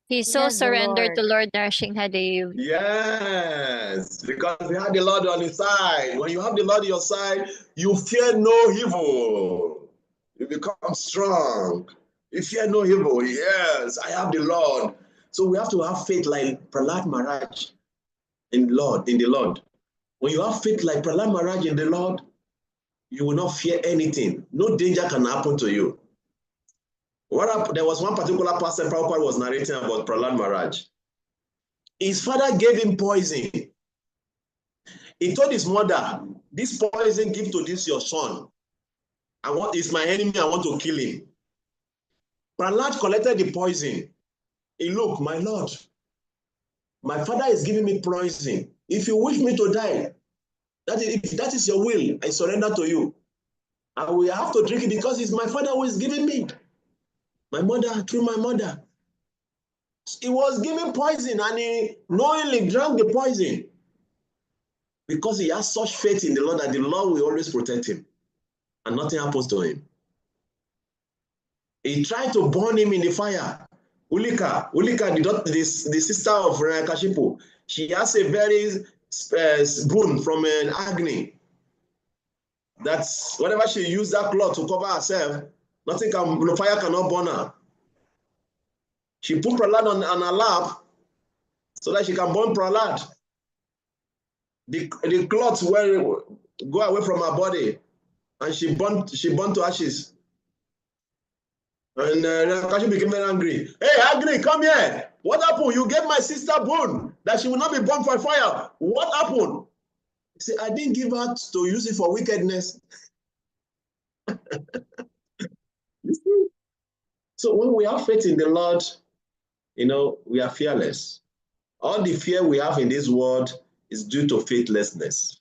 He so surrendered to Lord Nrsimhadev.
Yes, because he had the Lord on his side. When you have the Lord on your side, you fear no evil. You become strong. You fear no evil. Yes, I have the Lord. So we have to have faith like Prahlad Maharaj in the Lord. When you have faith like Prahlad Maharaj in the Lord, you will not fear anything. No danger can happen to you. There was one particular person Prabhupada was narrating about Prahlad Maharaj. His father gave him poison. He told his mother, this poison, give to this your son. He's my enemy, I want to kill him. Prahlad collected the poison. He looked, my Lord, my father is giving me poison. If you wish me to die, if that is your will, I surrender to you. I will have to drink it because it's my father who is giving me. My mother, through my mother. He was given poison and he knowingly drank the poison because he has such faith in the Lord that the Lord will always protect him and nothing happens to him. He tried to burn him in the fire. Ulika, the sister of Hiranyakashipu, she has a very boon from an Agni. That's whenever she used that cloth to cover herself, the fire cannot burn her. She put Prahlad on her lap so that she can burn Prahlad. The cloth go away from her body, and she burnt to ashes. And Hiranyakashipu became very angry. Hey, Agni, come here! What happened? You gave my sister bone that she will not be burned by fire. What happened? He said, I didn't give her to use it for wickedness. You see? So when we have faith in the Lord, we are fearless. All the fear we have in this world is due to faithlessness.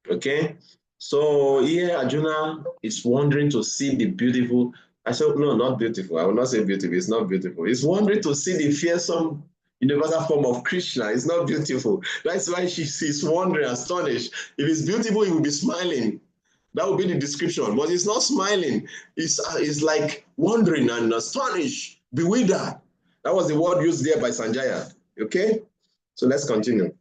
Okay? So here Arjuna is wondering to see the beautiful. I said, no, not beautiful. I will not say beautiful. It's not beautiful. He's wondering to see the fearsome universal form of Krishna. It's not beautiful. That's why she's wondering, astonished. If it's beautiful, he will be smiling. That would be the description. But he's not smiling. It's like wondering and astonished, bewildered. That was the word used there by Sanjaya. Okay? So let's continue.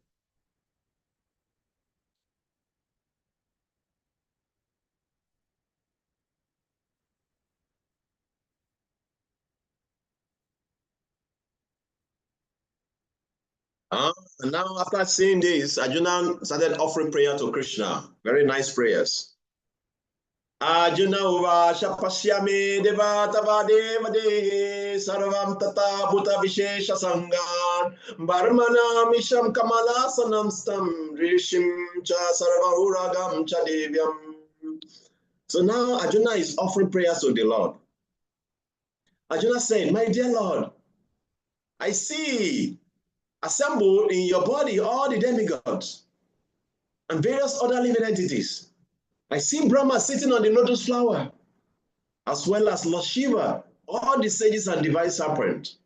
Now, after seeing this, Arjuna started offering prayer to Krishna. Very nice prayers. Arjuna uvasha pasyami devatava devade sarvam tata bhuta vishesha sangan barmana misham kamalasanam stam rishim cha sarvahuragam cha devyam. So now Arjuna is offering prayers to the Lord. Arjuna said, my dear Lord, I see assembled in your body all the demigods and various other living entities. I see Brahma sitting on the lotus flower, as well as Lord Shiva, all the sages and divine serpent.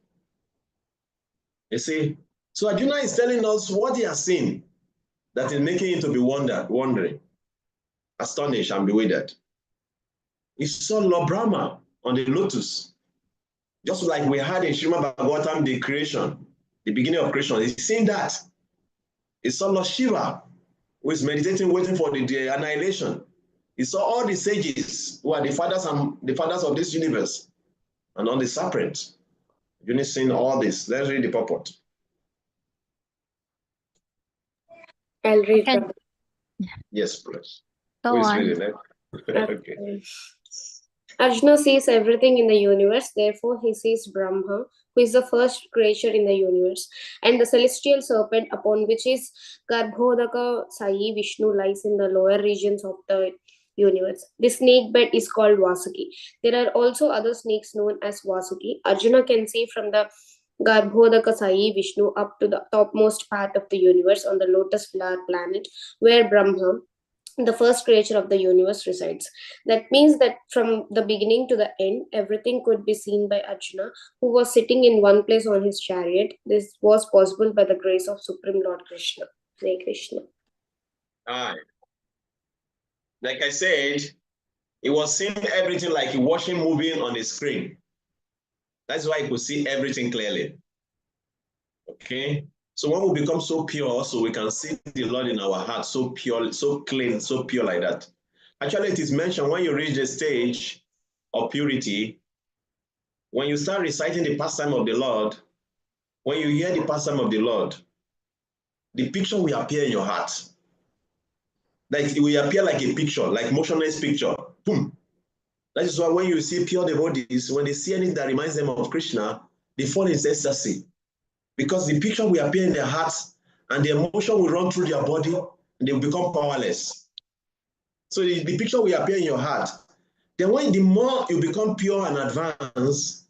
You see, so Arjuna is telling us what he has seen that is making him to be wondering, astonished and bewildered. He saw Lord Brahma on the lotus, just like we had in Srimad Bhagavatam, the creation, the beginning of creation. He's seen that. He saw Lord Shiva, who is meditating, waiting for the annihilation. He saw all the sages who are the fathers of this universe, and all the serpents. You've seen all this. Let's read the purport.
I'll read.
Can-
Yes, please.
Go
Who is
on.
reading it? Okay.
Arjuna sees everything in the universe, therefore he sees Brahma, who is the first creature in the universe, and the celestial serpent upon which is Garbhodaka Sai Vishnu lies in the lower regions of the universe. This snake bed is called Vasuki. There are also other snakes known as Vasuki. Arjuna can see from the Garbhodaka Sai Vishnu up to the topmost part of the universe on the lotus flower planet, where Brahma, the first creature of the universe, resides. That means that from the beginning to the end, everything could be seen by Arjuna, who was sitting in one place on his chariot. This was possible by the grace of Supreme Lord Krishna. Hare Krishna.
Aye. Like I said, he was seeing everything like a watching movie on the screen. That's why he could see everything clearly. Okay? So when we become so pure, so we can see the Lord in our heart, so pure, so clean, so pure like that. Actually, it is mentioned when you reach the stage of purity, when you start reciting the pastime of the Lord, when you hear the pastime of the Lord, the picture will appear in your heart. Like it will appear like a picture, like motionless picture. Boom. That is why when you see pure devotees, when they see anything that reminds them of Krishna, they fall in ecstasy. Because the picture will appear in their hearts and the emotion will run through their body and they will become powerless. So the picture will appear in your heart. Then the more you become pure and advanced,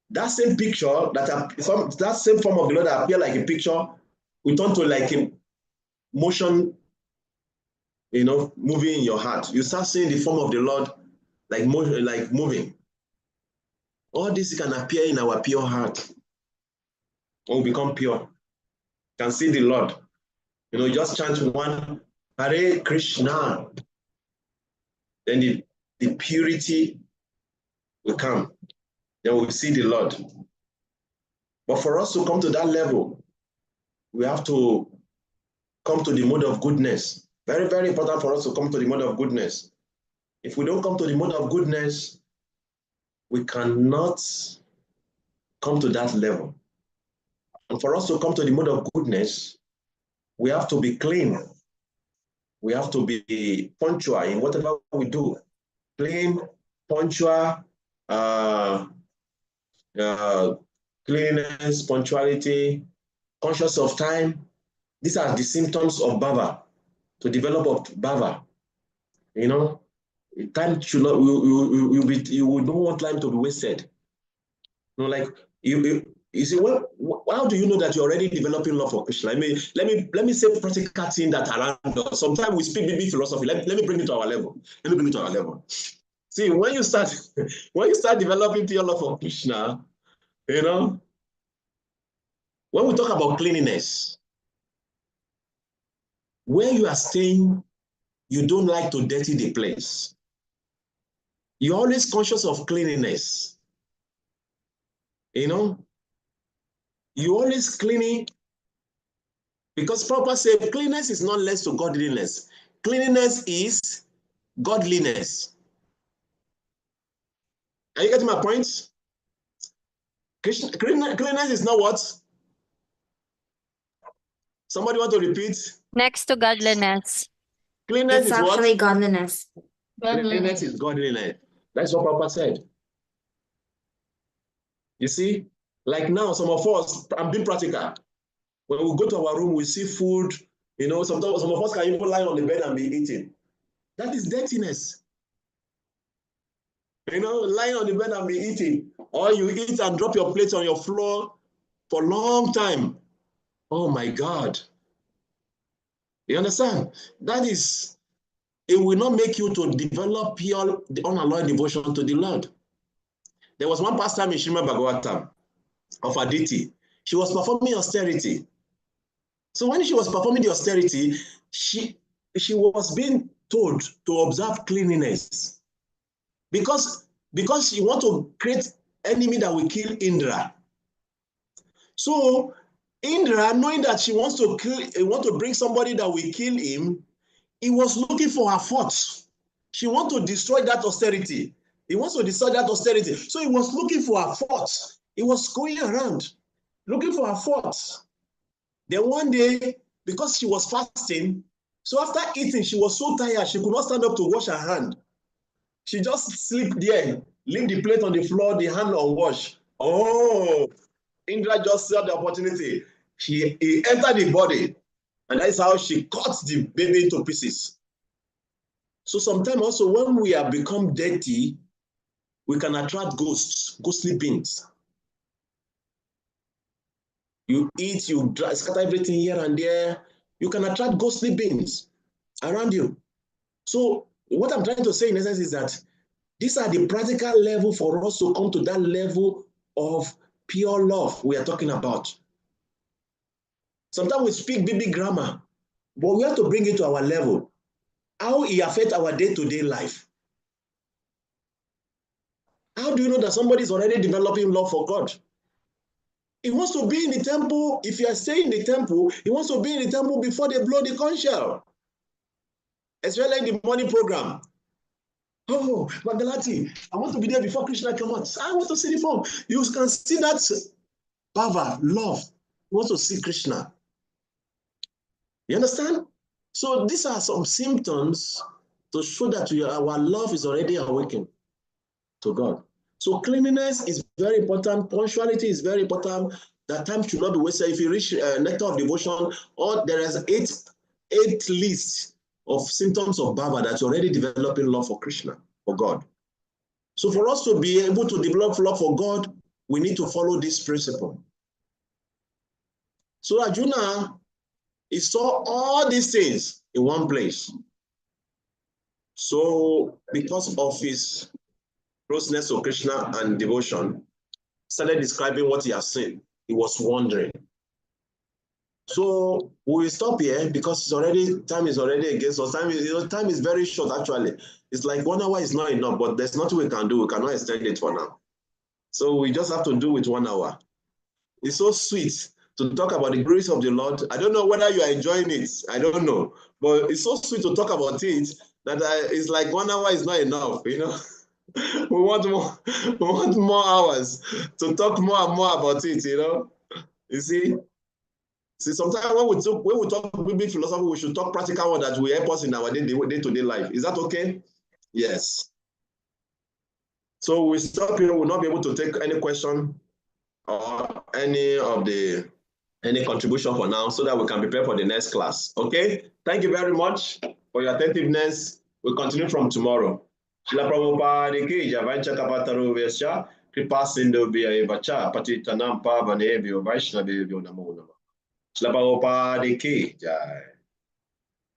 that same picture, that same form of the Lord that appear like a picture will turn to like a motion, moving in your heart. You start seeing the form of the Lord like moving. All this can appear in our pure heart. When we become pure, you can see the Lord. Just chant one, Hare Krishna. Then the purity will come. Then we'll see the Lord. But for us to come to that level, we have to come to the mode of goodness. Very, very important for us to come to the mode of goodness. If we don't come to the mode of goodness, we cannot come to that level. And for us to come to the mode of goodness, we have to be clean. We have to be punctual in whatever we do. Clean, punctual, cleanliness, punctuality, conscious of time. These are the symptoms of bhava, to develop of bhava. You know, time should not, you would don't want time to be wasted. You know, like you see, well, how do you know that you're already developing love for Krishna? Let me say practical thing that around us. Sometimes we speak maybe philosophy. Let me bring it to our level. Let me bring it to our level. See, when you start developing your love for Krishna, you know, when we talk about cleanliness, where you are staying, you don't like to dirty the place. You're always conscious of cleanliness. You know, you always cleaning, because Prabhupada said cleanliness is not less to godliness. Cleanliness is godliness. Are you getting my point? Cleanliness is not what? Somebody want to repeat?
Next to godliness.
Cleanliness
It's
is what?
actually godliness.
Cleanliness is godliness. That's what Prabhupada said. You see, like now, some of us, I'm being practical. When we go to our room, we see food, you know, sometimes some of us can even lie on the bed and be eating. That is dirtiness. You know, lying on the bed and be eating. Or you eat and drop your plate on your floor for a long time. Oh my God. You understand? That is, it will not make you to develop pure, unalloyed devotion to the Lord. There was one pastor in Srimad Bhagavatam of Aditi. She was performing austerity. So when she was performing the austerity, she was being told to observe cleanliness. Because she want to create enemy that will kill Indra. So Indra, knowing that she wants to bring somebody that will kill him, he was looking for her faults. She wants to destroy that austerity. He wants to destroy that austerity. So he was looking for her faults. He was going around looking for her faults. Then one day, because she was fasting, so after eating, she was so tired, she could not stand up to wash her hand. She just sleep there, leave the plate on the floor, the hand unwashed. Oh, Indra just saw the opportunity. He entered the body, and that's how she cut the baby into pieces. So sometimes also when we have become dirty, we can attract ghosts, ghostly beings. You eat, you scatter everything here and there, you can attract ghostly beings around you. So what I'm trying to say in essence is that these are the practical level for us to come to that level of pure love we are talking about. Sometimes we speak big grammar, but we have to bring it to our level. How it affects our day-to-day life. How do you know that somebody is already developing love for God? He wants to be in the temple. If you are staying in the temple, he wants to be in the temple before they blow the conch shell. Especially in the morning program. Oh, Magalati, I want to be there before Krishna comes out. I want to see the form. You can see that bhava, love. You want to see Krishna. You understand? So these are some symptoms to show that our love is already awakened to God. So cleanliness is very important. Punctuality is very important. That time should not be wasted. If you reach nectar of devotion, or there is eight lists of symptoms of bhava that's already developing love for Krishna, for God. So for us to be able to develop love for God, we need to follow this principle. So Arjuna, he saw all these things in one place. So because of his closeness to Krishna and devotion, started describing what he has seen. He was wondering. So we will stop here because time is already against us. Time is very short actually. It's like 1 hour is not enough, but there's nothing we can do. We cannot extend it for now. So we just have to do with 1 hour. It's so sweet to talk about the grace of the Lord. I don't know whether you are enjoying it. I don't know. But it's so sweet to talk about it that it's like 1 hour is not enough, you know. We want more hours to talk more and more about it, you know. You see, sometimes when we talk big philosophy, we should talk practical one that will help us in our day-to-day life. Is that okay? Yes. So we stop here. We'll not be able to take any question. or any contribution for now so that we can prepare for the next class. Okay? Thank you very much for your attentiveness. We'll continue from tomorrow. Shila Prabhupada ki Javancha Kapataru Vesha, Kripasindo Via Bacha, Patitanam Pavane Vio Vaishnavi Vio Namo Nama. Shila Prabhupada ki Jai.